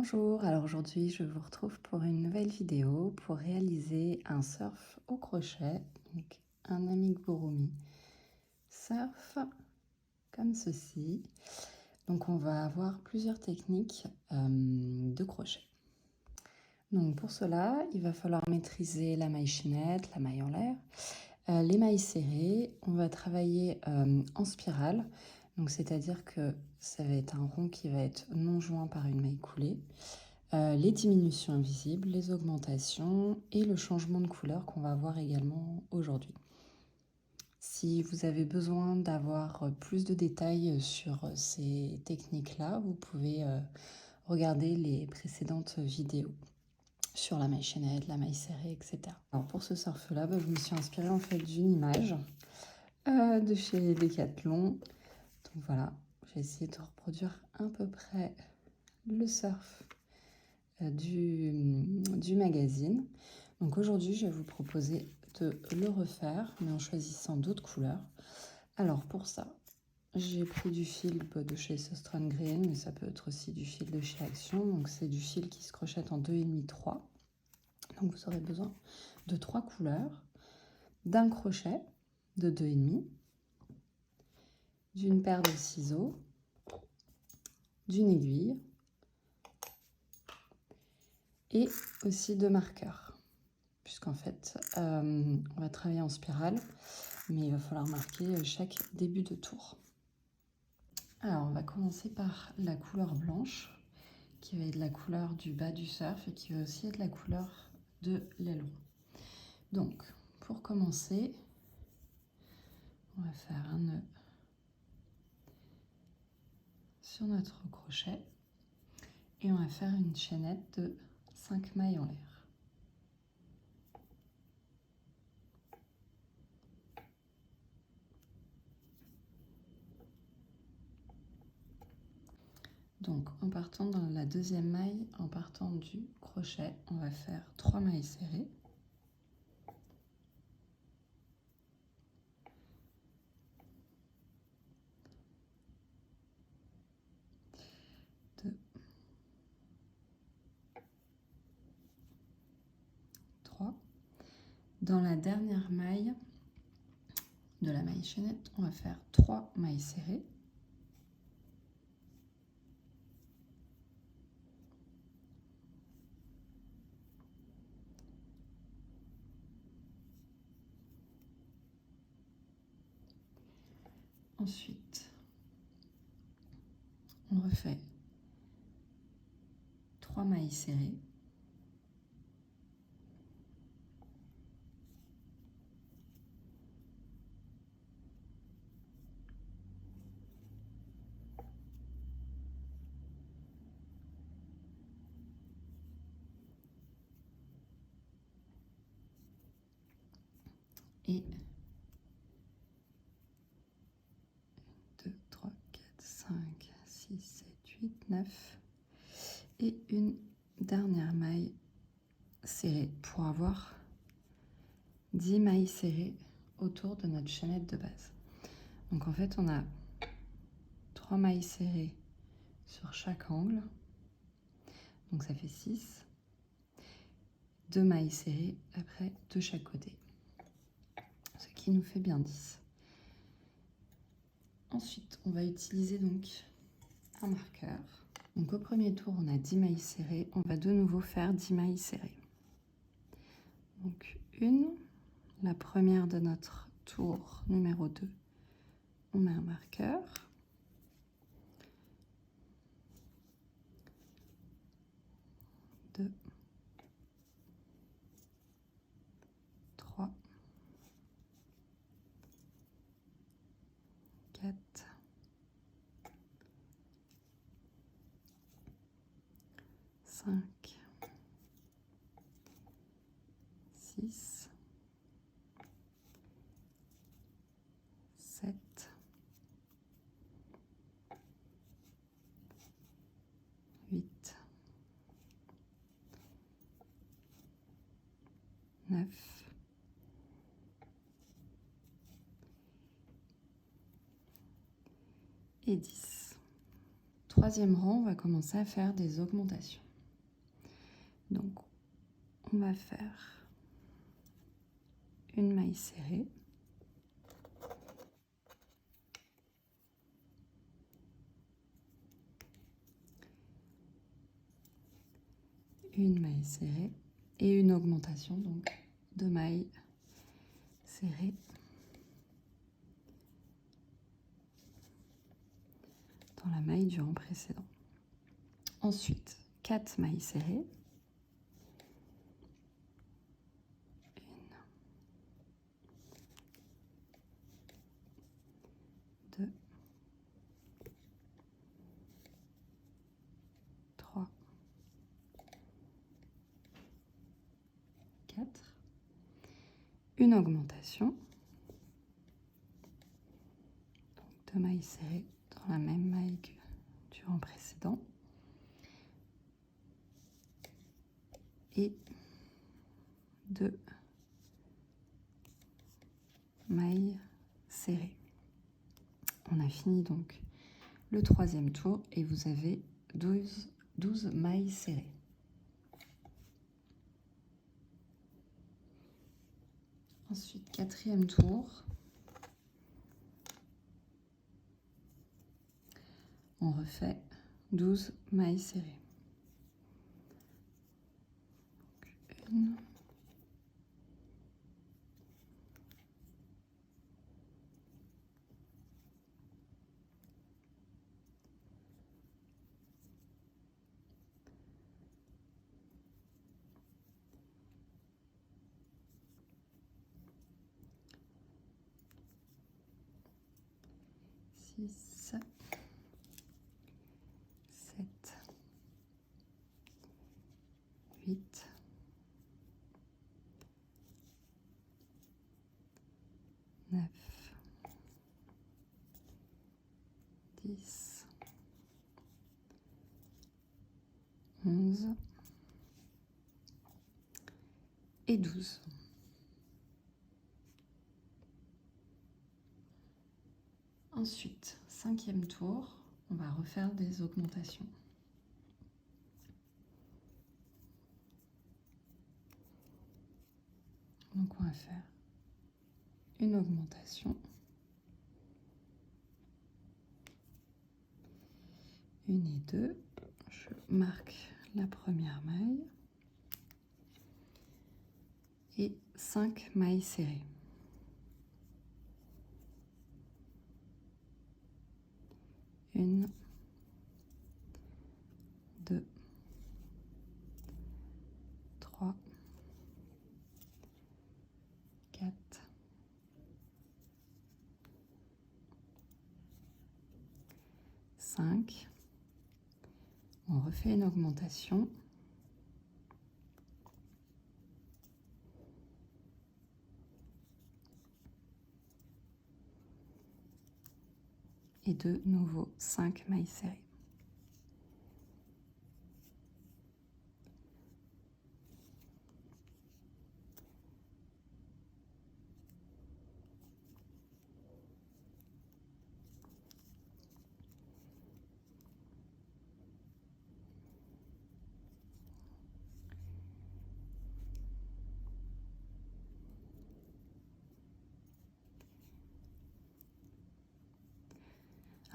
Bonjour, alors aujourd'hui je vous retrouve pour une nouvelle vidéo pour réaliser un surf au crochet, donc un amigurumi surf comme ceci. Donc on va avoir plusieurs techniques de crochet. Donc pour cela, il va falloir maîtriser la maille chaînette, la maille en l'air, les mailles serrées. On va travailler en spirale, donc c'est-à-dire que ça va être un rond qui va être non joint par une maille coulée. Les diminutions invisibles, les augmentations et le changement de couleur qu'on va voir également aujourd'hui. Si vous avez besoin d'avoir plus de détails sur ces techniques-là, vous pouvez regarder les précédentes vidéos sur la maille chaînette, la maille serrée, etc. Alors pour ce surf-là, je me suis inspirée en fait d'une image de chez Decathlon. Donc voilà, j'ai essayé de reproduire à peu près le surf du magazine. Donc aujourd'hui, je vais vous proposer de le refaire, mais en choisissant d'autres couleurs. Alors pour ça, j'ai pris du fil de chez Sostron Green, mais ça peut être aussi du fil de chez Action. Donc c'est du fil qui se crochette en 2,5-3. Donc vous aurez besoin de 3 couleurs, d'un crochet de 2,5, d'une paire de ciseaux, d'une aiguille et aussi de marqueurs. Puisqu'en fait, on va travailler en spirale, mais il va falloir marquer chaque début de tour. Alors, on va commencer par la couleur blanche, qui va être la couleur du bas du surf et qui va aussi être la couleur de l'aileron. Donc, pour commencer, on va faire un nœud sur notre crochet et on va faire une chaînette de 5 mailles en l'air. Donc en partant dans la deuxième maille, en partant du crochet, on va faire 3 mailles serrées. Deux, 3. Dans la dernière maille de la maille chaînette, on va faire 3 mailles serrées. Ensuite, on refait 3 mailles serrées. Et 2, 3, 4, 5, 6, 7, 8, 9. Et une dernière maille serrée pour avoir 10 mailles serrées autour de notre chaînette de base. Donc en fait, on a 3 mailles serrées sur chaque angle. Donc ça fait 6. 2 mailles serrées après de chaque côté. Ce qui nous fait bien 10. Ensuite, on va utiliser donc un marqueur. Donc au premier tour, on a 10 mailles serrées. On va de nouveau faire 10 mailles serrées. Donc la première de notre tour numéro 2, on met un marqueur. Deux, 3, 4, 5, 6, 7, 8, 9, et 10. Troisième rang, on va commencer à faire des augmentations. on va faire une maille serrée, une maille serrée et une augmentation, donc 2 mailles serrées dans la maille du rang précédent. Ensuite, 4 mailles serrées, 1, 2, 3, 4, une augmentation, donc 2 mailles serrées dans la même maille que du rang précédent, et 2 mailles serrées. On a fini donc le 3e tour et vous avez 12 mailles serrées. Ensuite, 4e tour, on refait 12 mailles serrées. Donc, 1, 6, 7, 8, 9, 10, 11 et 12. Ensuite, 5e tour, on va refaire des augmentations. Donc on va faire une augmentation, une et 2, je marque la première maille et 5 mailles serrées. 1, 2, 3, 4, 5. On refait une augmentation. Et de nouveau 5 mailles serrées.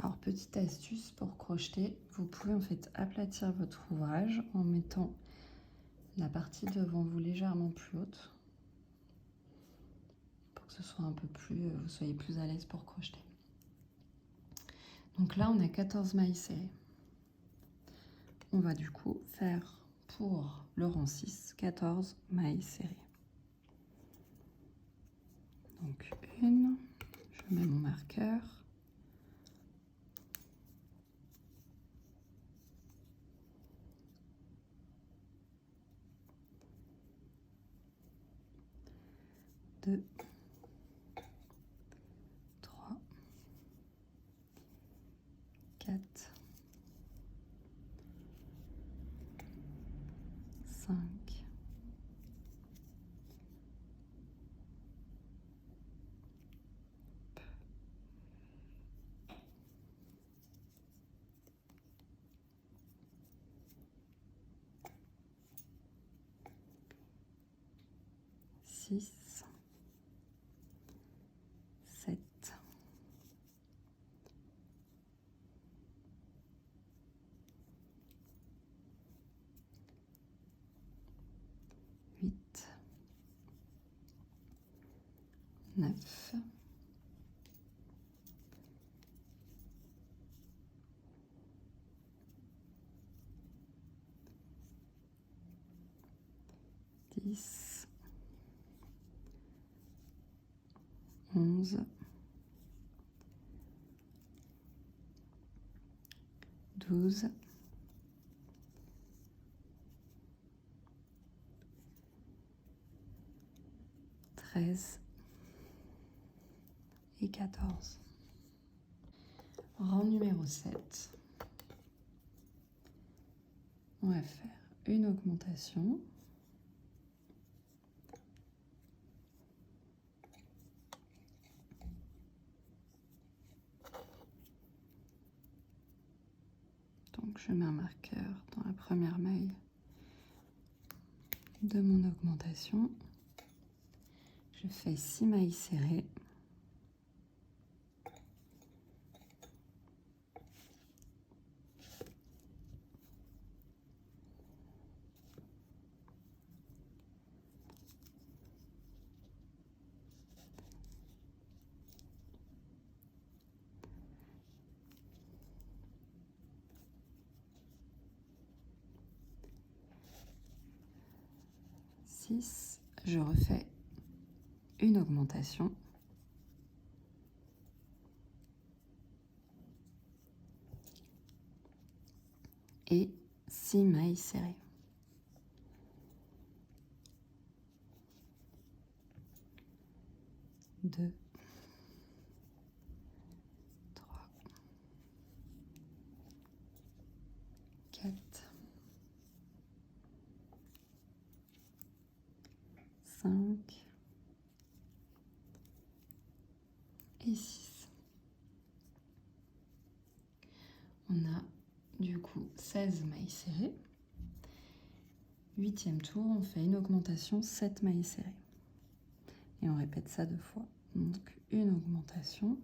Alors, petite astuce pour crocheter, vous pouvez en fait aplatir votre ouvrage en mettant la partie devant vous légèrement plus haute pour que ce soit un peu plus, vous soyez plus à l'aise pour crocheter. Donc là, on a 14 mailles serrées. On va du coup faire pour le rang 6, 14 mailles serrées. Donc 1, je mets mon marqueur. 2, 3, 4, 5, 6, 6, 7, 8, 9, 10, 11, 12, 13 et 14. Rang numéro 7. On va faire une augmentation. Donc je mets un marqueur dans la première maille de mon augmentation. Je fais 6 mailles serrées. Je refais une augmentation et 6 mailles serrées. Deux, 3, 4, 5 et 6. On a du coup 16 mailles serrées. 8e tour, on fait une augmentation, 7 mailles serrées. Et on répète ça 2 fois. Donc une augmentation.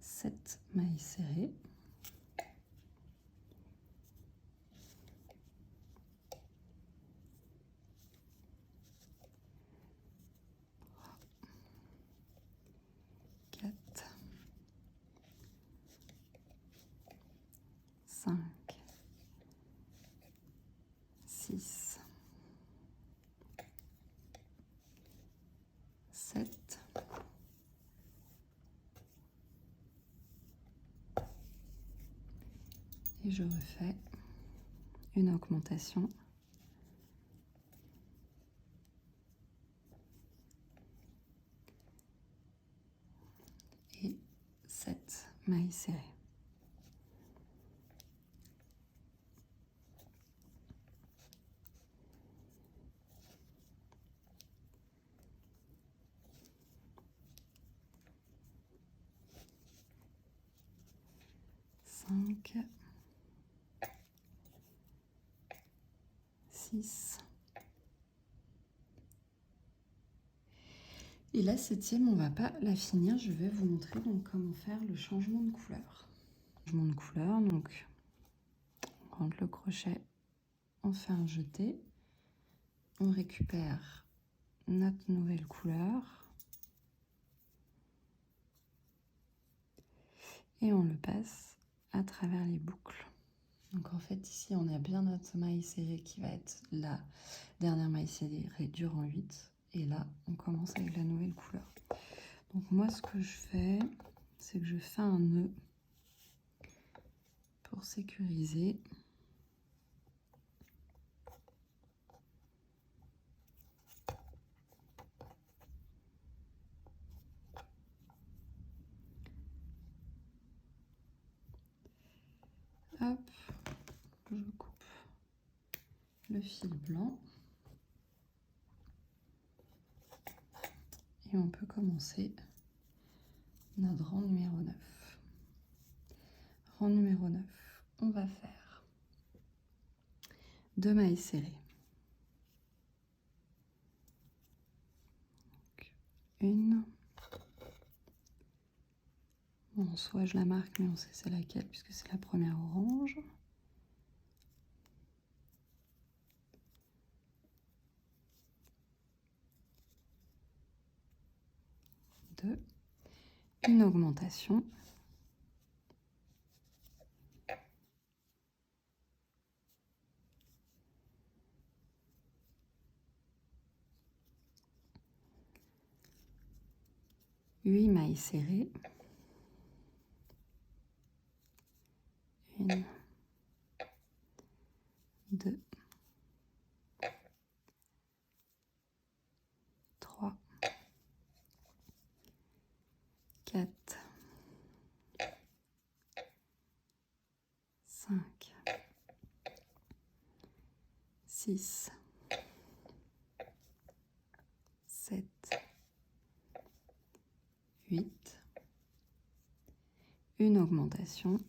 Sept mailles serrées. Cinq, 6, 7, et je refais une augmentation et 7 mailles serrées. Cinq, 6. Et la 7e, on va pas la finir. Je vais vous montrer donc comment faire le changement de couleur. Changement de couleur, donc on rentre le crochet, on fait un jeté, on récupère notre nouvelle couleur et on le passe à travers les boucles. Donc en fait ici on a bien notre maille serrée qui va être la dernière maille serrée du rang 8 et là on commence avec la nouvelle couleur. Donc moi ce que je fais c'est que je fais un nœud pour sécuriser. Hop, je coupe le fil blanc et on peut commencer notre rang numéro 9. rang numéro 9, on va faire 2 mailles serrées. Donc, une. Bon, soit je la marque, mais on sait c'est laquelle puisque c'est la première orange. 2, une augmentation. Huit mailles serrées. Une, 2, 3, 4, 5, 6, 7, 8, une augmentation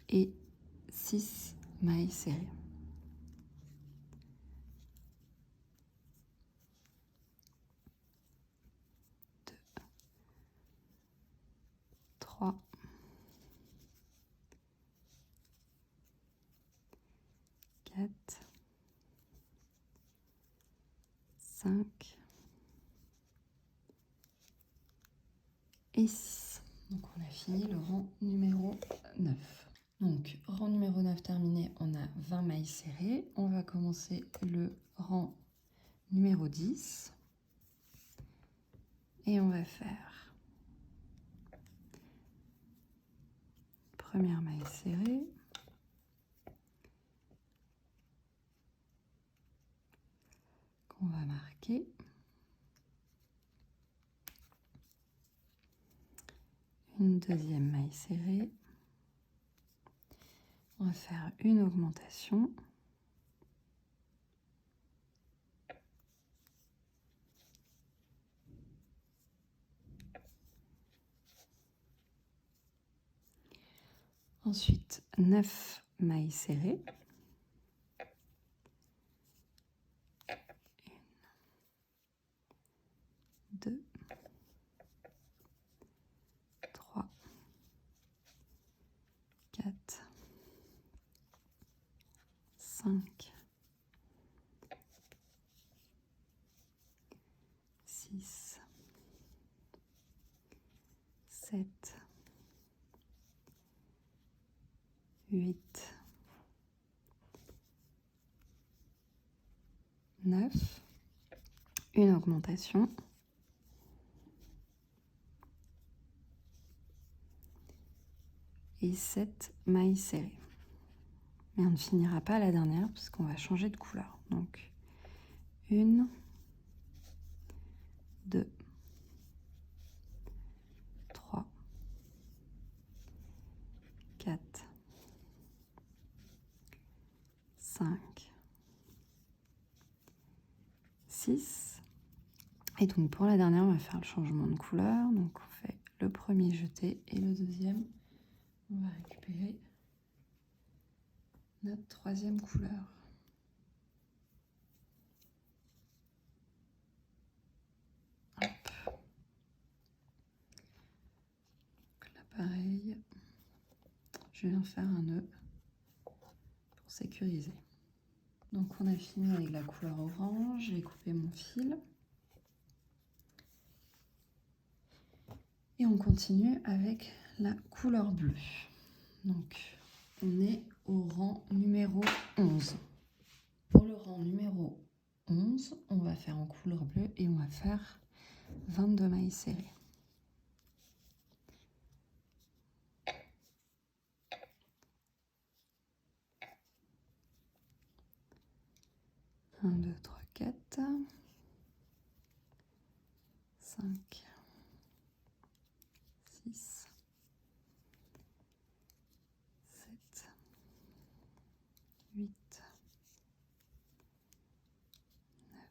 et 6 mailles serrées. 2, 3, 4, 5 et 6. Donc on a fini le rang numéro 9. Donc rang numéro 9 terminé, on a 20 mailles serrées. On va commencer le rang numéro 10. Et on va faire première maille serrée. Qu'on va marquer. Une deuxième maille serrée. On va faire une augmentation. Ensuite, 9 mailles serrées. 1, 2, 3, 4, 5, 6, 7, 8, 9, une augmentation et 7 mailles serrées. Mais on ne finira pas à la dernière puisqu'on va changer de couleur. Donc 1, 2, 3, 4, 5, 6. Et donc pour la dernière, on va faire le changement de couleur. Donc on fait le premier jeté et le deuxième, on va récupérer notre troisième couleur. Hop. Donc là pareil, je viens faire un nœud pour sécuriser. Donc on a fini avec la couleur orange, je vais couper mon fil. Et on continue avec la couleur bleue. Donc on est au rang numéro 11. Pour le rang numéro 11, on va faire en couleur bleue et on va faire 22 mailles serrées. Un, 2, 3, 4, 5, 6, 7, 8, 9,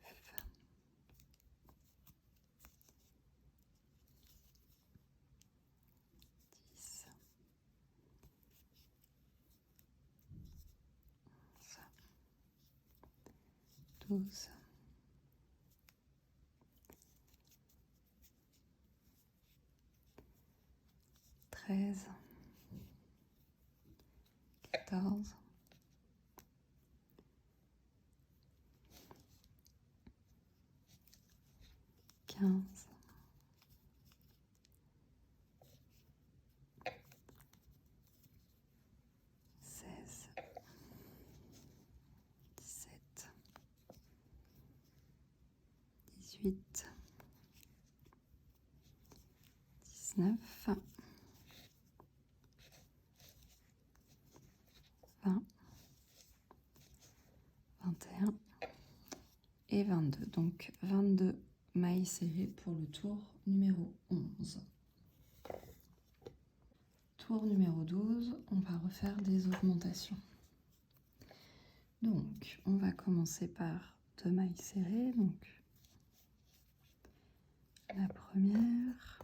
12, 13, 14, 15, 16, 17, 18, 19, 20, 21 et 22. Donc 22 mailles serrées pour le tour numéro 11. Tour numéro 12, on va refaire des augmentations. Donc on va commencer par 2 mailles serrées. Donc la première,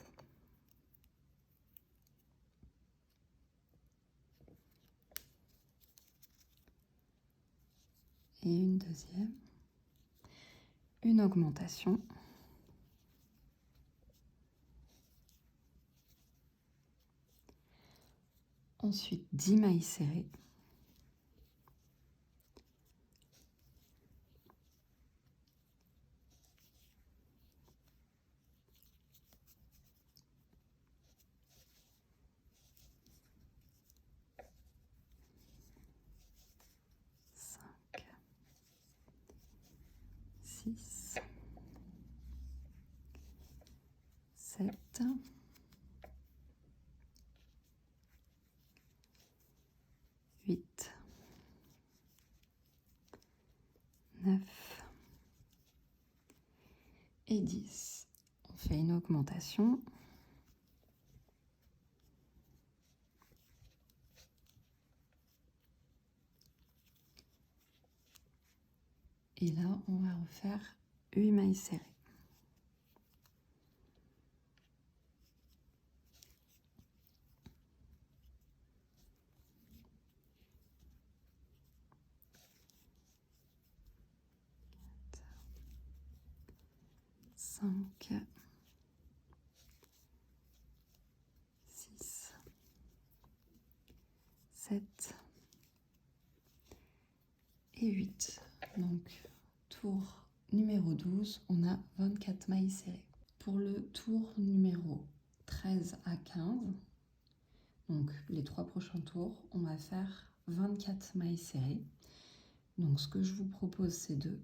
et une deuxième, une augmentation, ensuite 10 mailles serrées, cinq, 6, 7, 8, 9 et 10. On fait une augmentation. Et là, on va refaire 8 mailles serrées. Cinq, 6, 7 et 8. Donc, tour numéro 12, on a 24 mailles serrées. Pour le tour numéro 13 à 15, donc les 3 prochains tours, on va faire 24 mailles serrées. Donc, ce que je vous propose, c'est de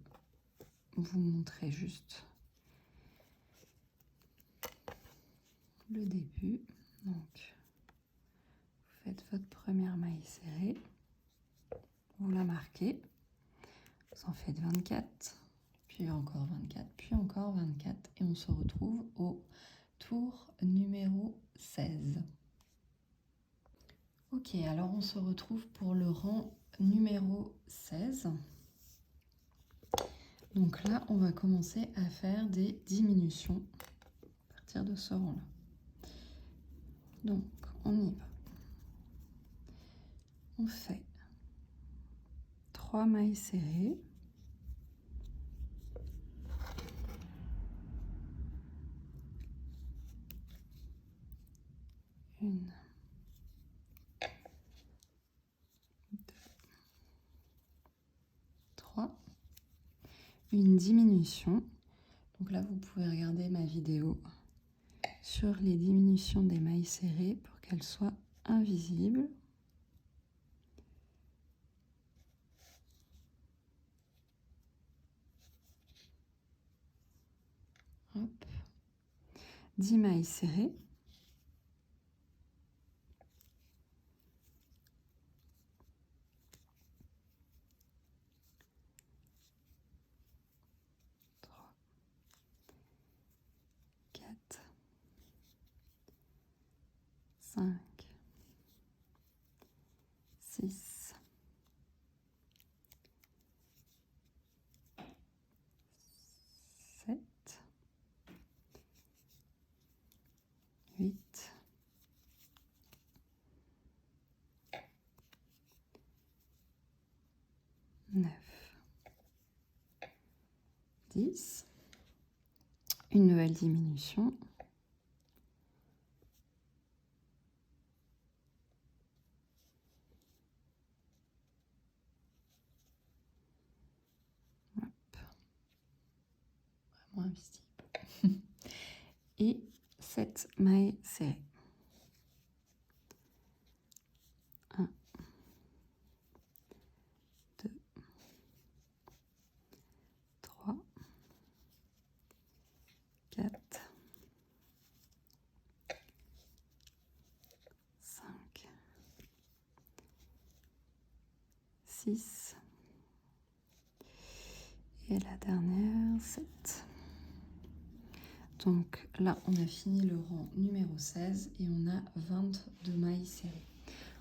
vous montrer juste le début. Donc, vous faites votre première maille serrée, vous la marquez, vous en faites 24, puis encore 24, puis encore 24, et on se retrouve au tour numéro 16. Ok, alors on se retrouve pour le rang numéro 16. Donc là, on va commencer à faire des diminutions à partir de ce rang-là. Donc, on y va. On fait 3 mailles serrées. Une, 2, 3. Une diminution. Donc là, vous pouvez regarder ma vidéo sur les diminutions des mailles serrées pour qu'elles soient invisibles. Hop. 10 mailles serrées. Quatre, 5, 6, 7, 10, une nouvelle diminution, hop, vraiment invisible, et 7 mailles serrées. 1, 2, 3, 4, 5, 6, et la dernière, 7. Donc là, on a fini le rang numéro 16 et on a 22 mailles serrées.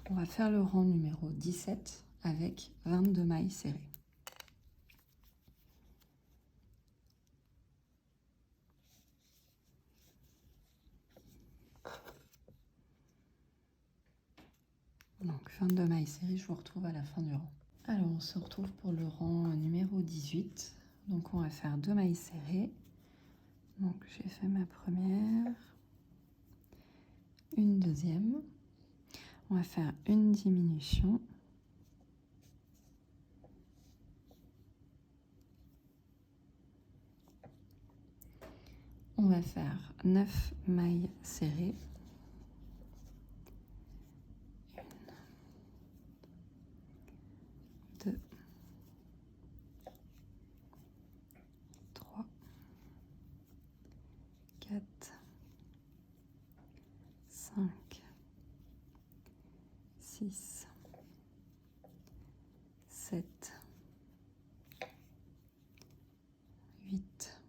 On va faire le rang numéro 17 avec 22 mailles serrées. Donc 22 mailles serrées, je vous retrouve à la fin du rang. Alors on se retrouve pour le rang numéro 18. Donc on va faire 2 mailles serrées. Donc j'ai fait ma première, une deuxième. On va faire une diminution. On va faire 9 mailles serrées. 1, 2, 3, 4, 5, 6, 7, 8,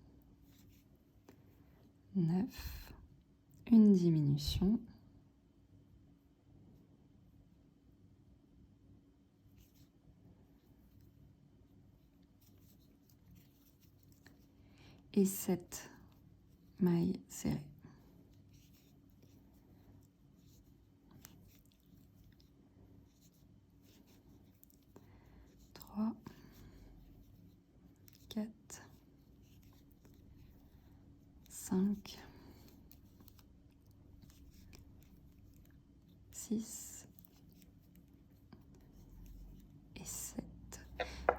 9, une diminution. Et 7 mailles serrées. 3, 4, 5, 6 et 7.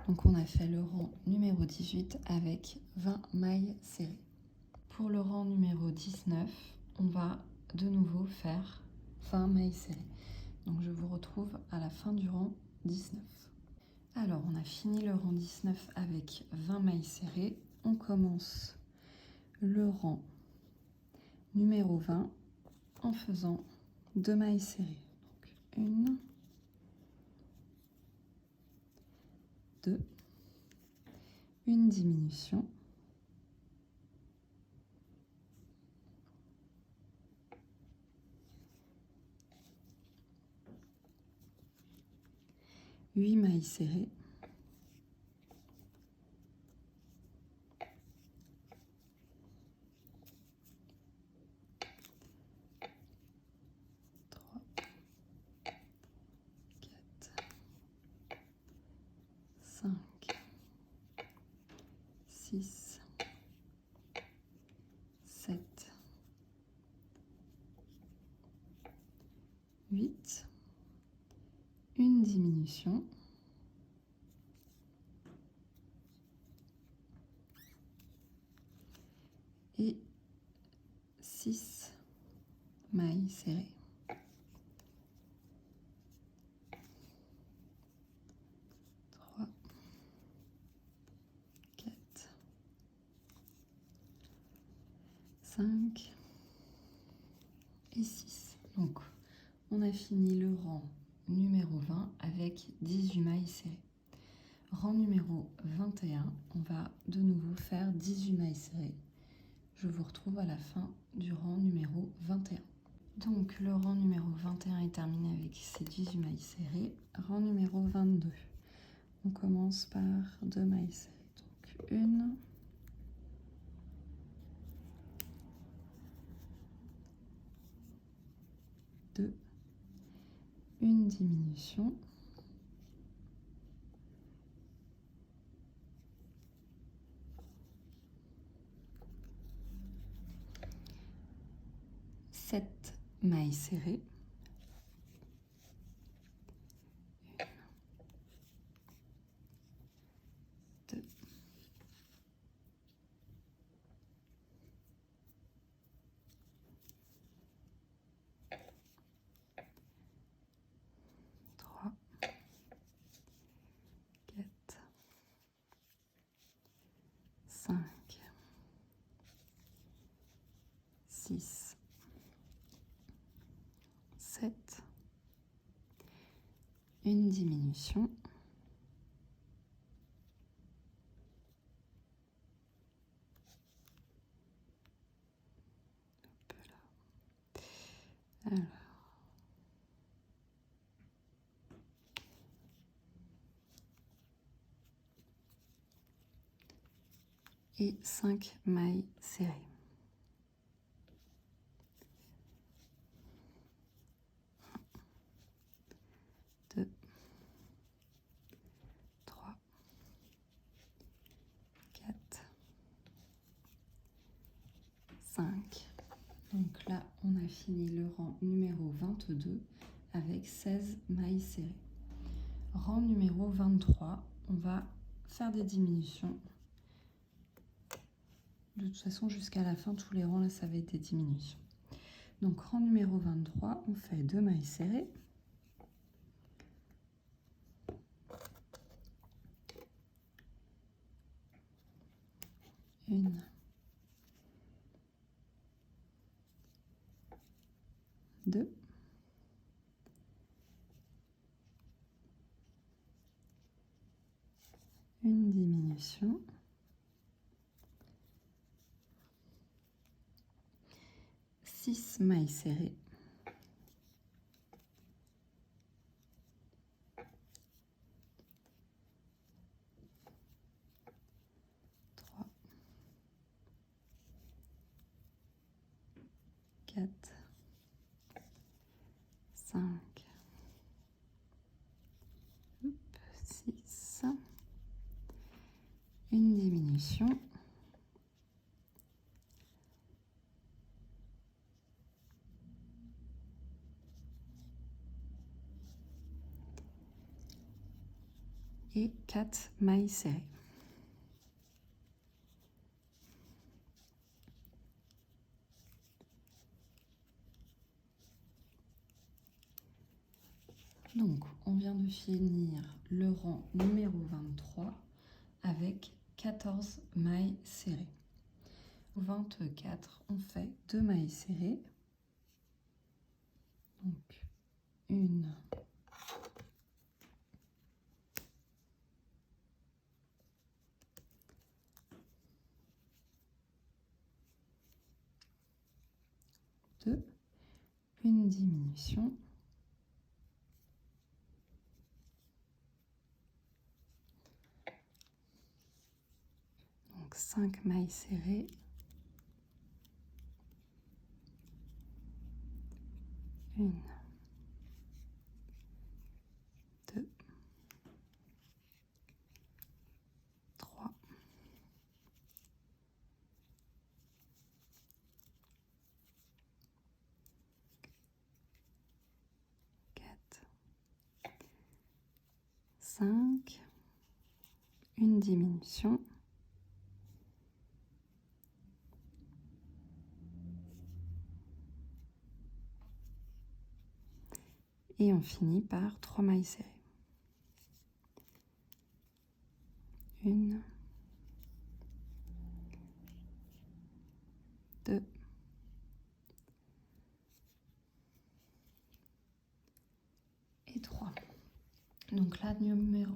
Donc on a fait le rang numéro 18 avec 20 mailles serrées. Pour le rang numéro 19, on va de nouveau faire 20 mailles serrées. Donc je vous retrouve à la fin du rang 19. Alors on a fini le rang 19 avec 20 mailles serrées. On commence le rang numéro 20 en faisant 2 mailles serrées. Donc 1, 2, une diminution, huit mailles serrées, 3, 4, 5, 6, 7, 8, une diminution, et 6 mailles serrées. 3, 4, 5 et 6. Donc, on a fini le rang numéro 20 avec 18 mailles serrées. Rang numéro 21, on va de nouveau faire 18 mailles serrées. Je vous retrouve à la fin du rang numéro 21. Donc le rang numéro 21 est terminé avec ces 18 mailles serrées. Rang numéro 22, on commence par 2 mailles serrées. Donc 1, 2, une diminution, 7 mailles serrées, 1, 2, 3, 4, 5, 6, 7, une diminution, hop là. Alors, et 5 mailles serrées. 2, 3, 4, 5. Donc là, on a fini le rang numéro 22 avec 16 mailles serrées. Rang numéro 23, on va faire des diminutions. De toute façon, jusqu'à la fin, tous les rangs, là, ça va être des diminutions. Donc, rang numéro 23, on fait 2 mailles serrées. Une, deux, une diminution, 6 mailles serrées, 3, 4, 5, 6, une diminution, et 4 mailles serrées. Donc, on vient de finir le rang numéro 23 avec 14 mailles serrées. Au 24, on fait 2 mailles serrées. Donc, une, deux, une diminution, donc 5 mailles serrées, une, deux, 3, 4, 5, une diminution, et on finit par 3 mailles serrées. Une, deux, et 3. Donc là,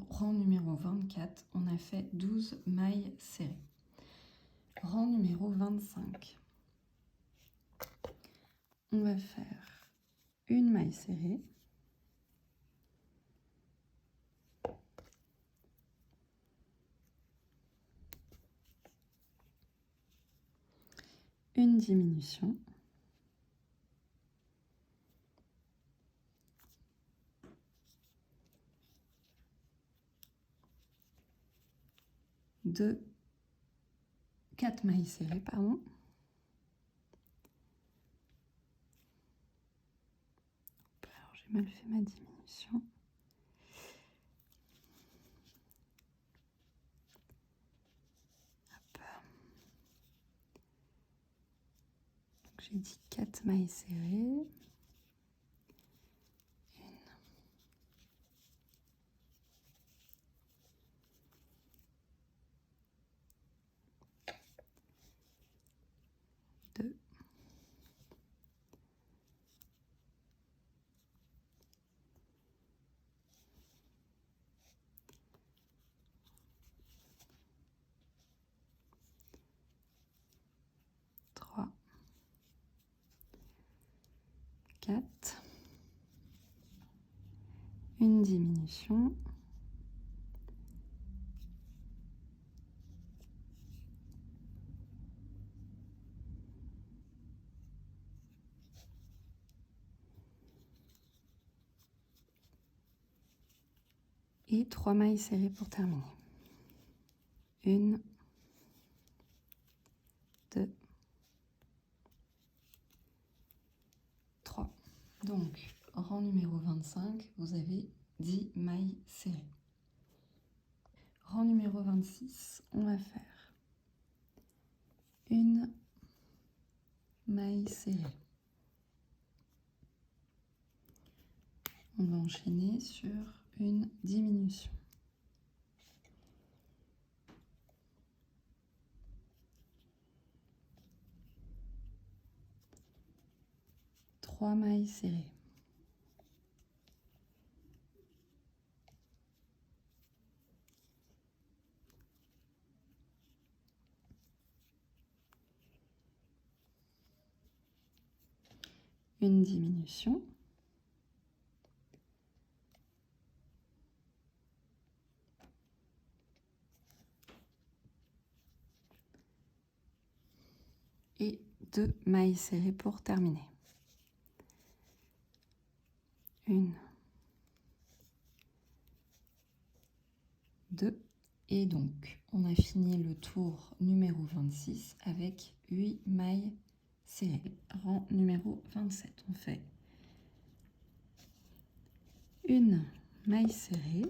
rang numéro 24, on a fait 12 mailles serrées. Rang numéro 25, on va faire une maille serrée, une diminution, deux, 4 mailles serrées, pardon, j'ai mal fait ma diminution. J'ai dit 4 mailles serrées. 1, 2, 3, 4, une diminution, et 3 mailles serrées pour terminer. 1, 2, 3. Donc, rang numéro 25, vous avez 10 mailles serrées. Rang numéro 26, on va faire une maille serrée. On va enchaîner sur une diminution. Trois mailles serrées. Une diminution. Et 2 mailles serrées pour terminer. 1, 2, et donc on a fini le tour numéro 26 avec 8 mailles serrées. Rang numéro 27, on fait une maille serrée,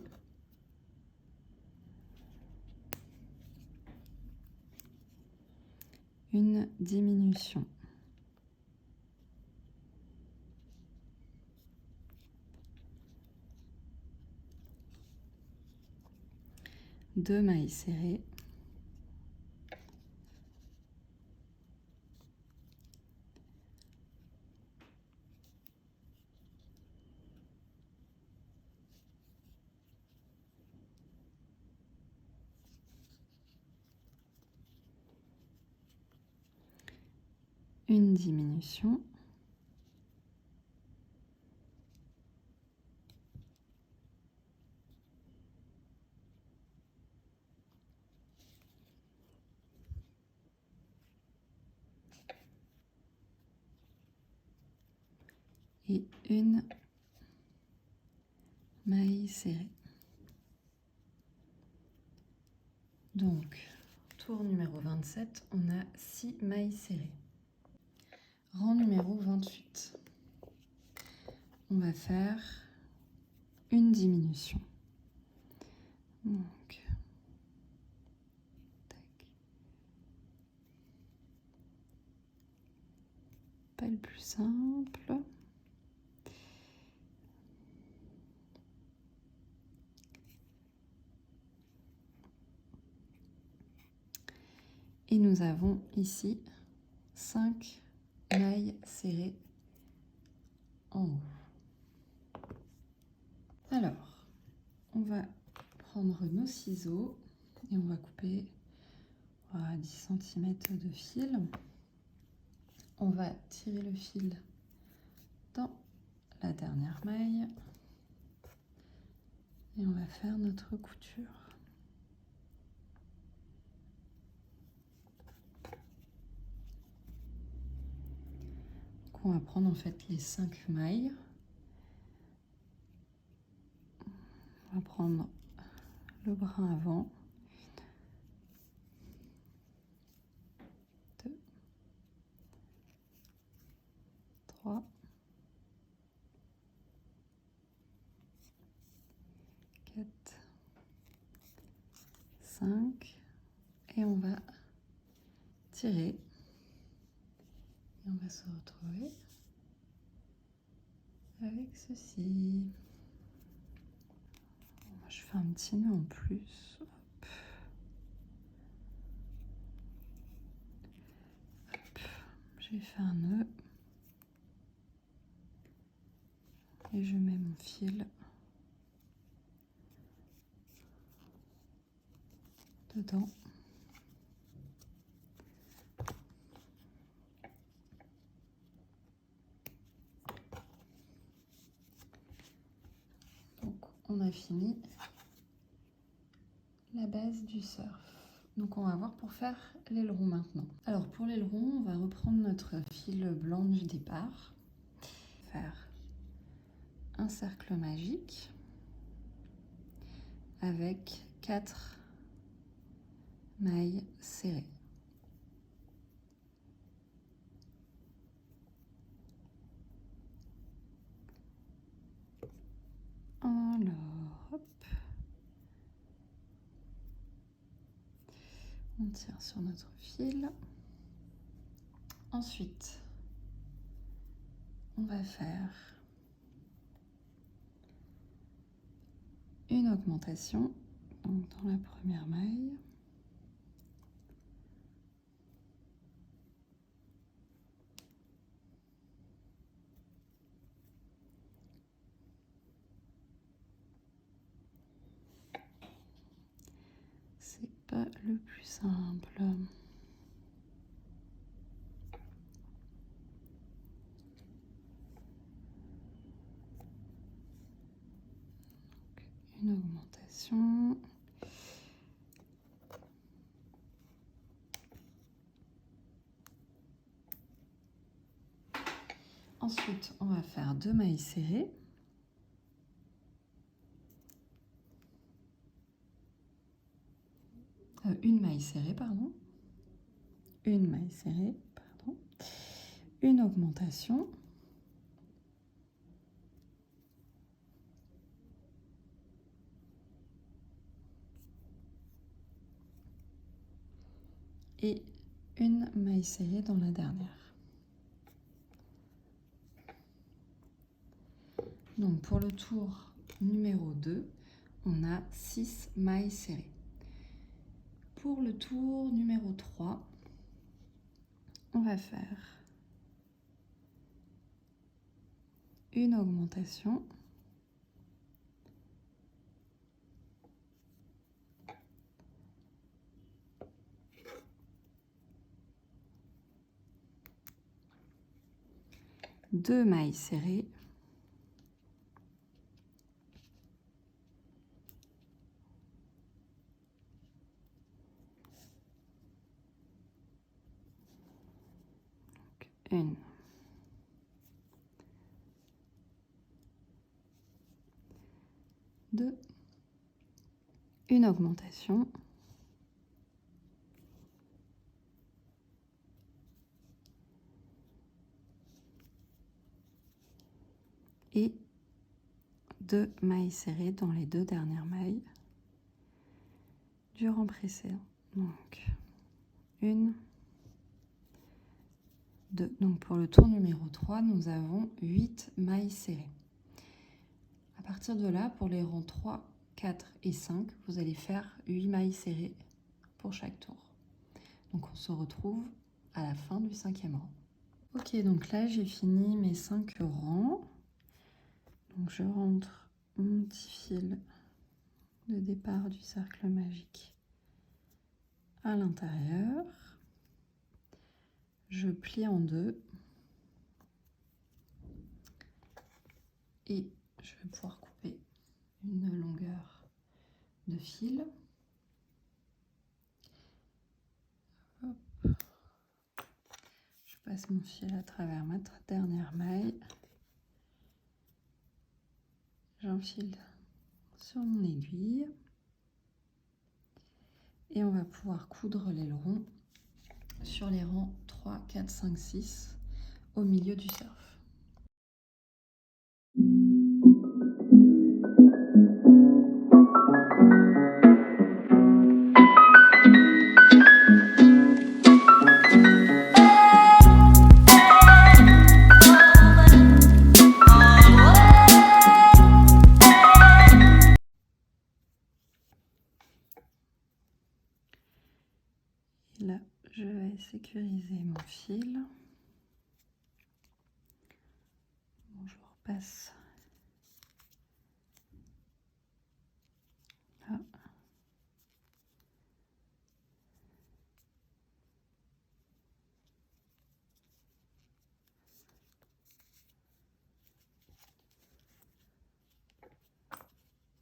une diminution, deux mailles serrées, une diminution, et une maille serrée. Donc, tour numéro 27, on a 6 mailles serrées. Rang numéro 28. On va faire une diminution. Donc, tac. Pas le plus simple. Et nous avons ici 5 mailles serrées en haut. Alors, on va prendre nos ciseaux et on va couper à 10 cm de fil. On va tirer le fil dans la dernière maille et on va faire notre couture. Donc on va prendre en fait les 5 mailles. On va prendre le brin avant. 2, 3, 5 et on va tirer et on va se retrouver avec ceci. Je fais un petit nœud en plus. Hop. Hop. J'ai fait un nœud et je mets mon fil dedans. Donc on a fini la base du surf. Donc on va voir pour faire l'aileron maintenant. Alors pour l'aileron, on va reprendre notre fil blanc du départ, faire un cercle magique avec 4 mailles serrées. Alors, hop. On tire sur notre fil. Ensuite, on va faire une augmentation donc dans la première maille. C'est pas le plus simple. Une augmentation. Ensuite, on va faire 2 mailles serrées. Une maille serrée, pardon. Une maille serrée, pardon. Une augmentation. Et une maille serrée dans la dernière. Donc pour le tour numéro 2, on a 6 mailles serrées. Pour le tour numéro 3, on va faire une augmentation. Deux mailles serrées. Une. Deux. Une augmentation. Et 2 mailles serrées dans les 2 dernières mailles du rang précédent. Donc, une, deux. Donc, pour le tour numéro 3, nous avons 8 mailles serrées. À partir de là, pour les rangs 3, 4 et 5, vous allez faire 8 mailles serrées pour chaque tour. Donc, on se retrouve à la fin du 5e rang. Ok, donc là, j'ai fini mes 5 rangs. Donc, je rentre mon petit fil de départ du cercle magique à l'intérieur. Je plie en deux et je vais pouvoir couper une longueur de fil. Hop. Je passe mon fil à travers ma dernière maille. J'enfile sur mon aiguille et on va pouvoir coudre l'aileron sur les rangs 3, 4, 5, 6 au milieu du surf. sécuriser mon fil. Bon, je repasse là.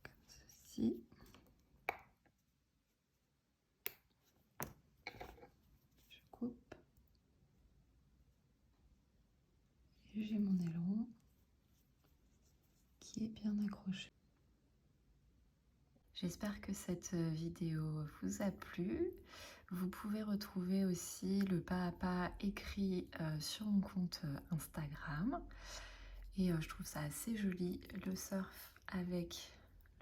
Comme ceci. Je coupe. Et j'ai mon aileron qui est bien accroché. J'espère que cette vidéo vous a plu. Vous pouvez retrouver aussi le pas à pas écrit sur mon compte Instagram. Et je trouve ça assez joli, le surf avec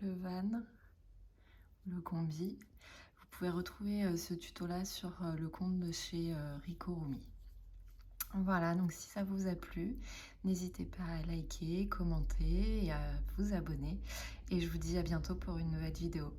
le van, le combi. Vous pouvez retrouver ce tuto-là sur le compte de chez Rico Rumi. Voilà, donc si ça vous a plu, n'hésitez pas à liker, commenter et à vous abonner. Et je vous dis à bientôt pour une nouvelle vidéo.